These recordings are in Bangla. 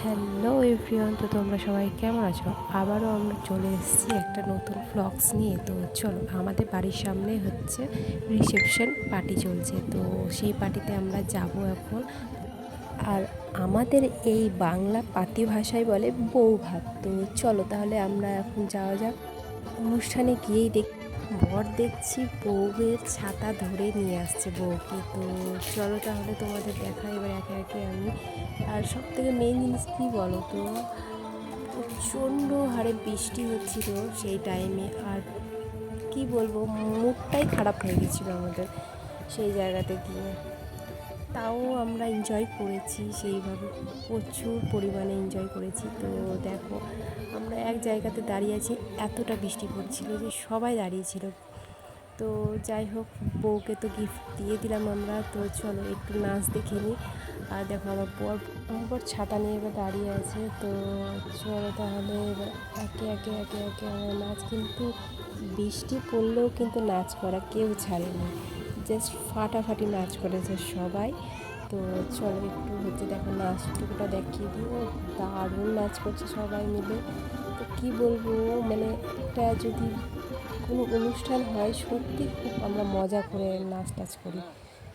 হ্যালো এভরিওয়ান, তো তোমরা সবাই কেমন আছো? আবারও আমরা চলে এসেছি একটা নতুন ভ্লগস নিয়ে। তো চলো, আমাদের বাড়ির সামনে হচ্ছে রিসেপশন পার্টি চলছে, তো সেই পার্টিতে আমরা যাব এখন। আর আমাদের এই বাংলা পাতি ভাষায় বলে বউ ভাত। তো চলো তাহলে আমরা এখন যাওয়া যাক। অনুষ্ঠানে গিয়েই বর দেখছি বউয়ের ছাতা ধরে নিয়ে আসছে বউকে। তো চলো তাহলে তোমাদের দেখা এবার একে একে আমি। আর সব থেকে মেন জিনিস কী বলো তো, প্রচণ্ড হারে বৃষ্টি হচ্ছিল সেই টাইমে। আর কি বলবো, মুডটাই খারাপ হয়ে গেছিলো আমাদের সেই জায়গাতে গিয়ে। তাও আমরা এনজয় করেছি সেইভাবে, প্রচুর পরিমাণে এনজয় করেছি। তো দেখো, আমরা এক জায়গাতে দাঁড়িয়ে আছি, এতটা বৃষ্টি পড়ছিল যে সবাই দাঁড়িয়েছিল। তো যাই হোক, বউকে তো গিফট দিয়ে দিলাম আমরা। তো চলো একটু নাচ দেখে নিই। আর দেখো, আমার ছাতা নিয়ে এবার দাঁড়িয়ে আছে। তো চলো তাহলে এবার একে একে একে একে আমার নাচ, কিন্তু বৃষ্টি পড়লেও কিন্তু নাচ করা কেউ ছাড়েনি, জাস্ট ফাটাফাটি নাচ করেছে সবাই। তো চলো একটু হচ্ছে দেখো নাচটুকুটা দেখিয়ে দিও, দারুণ নাচ করছে সবাই মিলে। তো কী বলবো, মানে একটা যদি কোনো অনুষ্ঠান হয়, সত্যি খুব আমরা মজা করে নাচ টাচ করি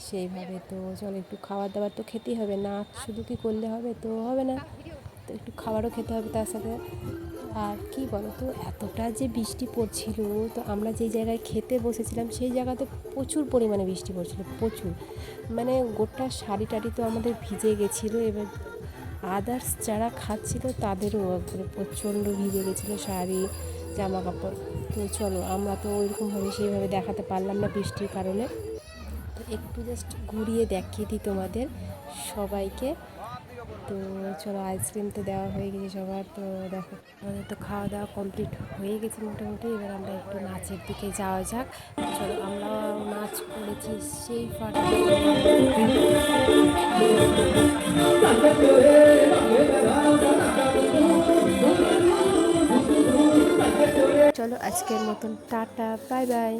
সেইভাবে। তো চলো একটু খাবার দাবার তো খেতেই হবে, নাচ শুধু কি করলে হবে? তো হবে না, তো একটু খাবারও খেতে হবে তার সাথে। আর কি বলো তো, এতটা যে বৃষ্টি পড়ছিল, তো আমরা যেই জায়গায় খেতে বসেছিলাম সেই জায়গাতে প্রচুর পরিমাণে বৃষ্টি পড়ছিল, প্রচুর। মানে গোটা শাড়ি টাড়ি তো আমাদের ভিজে গেছিলো। এবার আদার্স যারা খাচ্ছিল তাদেরও একবারে প্রচণ্ড ভিজে গেছিলো শাড়ি, জামা কাপড়। তো চলো, আমরা তো ওইরকমভাবে সেইভাবে দেখাতে পারলাম না বৃষ্টির কারণে। তো একটু জাস্ট ঘুরিয়ে দেখিয়ে দিই তোমাদের সবাইকে। তো চলো, আইসক্রিম তো দেওয়া হয়ে গেছে সবার। তো দেখো, আমাদের তো খাওয়া দাওয়া কমপ্লিট হয়ে গেছে মোটামুটি। এবার আমরা একটু নাচের দিকে যাওয়া যাক। চলো, আমরা নাচ করেছি সেই ফাটা। চলো, আজকের মতন টাটা, বাই বাই।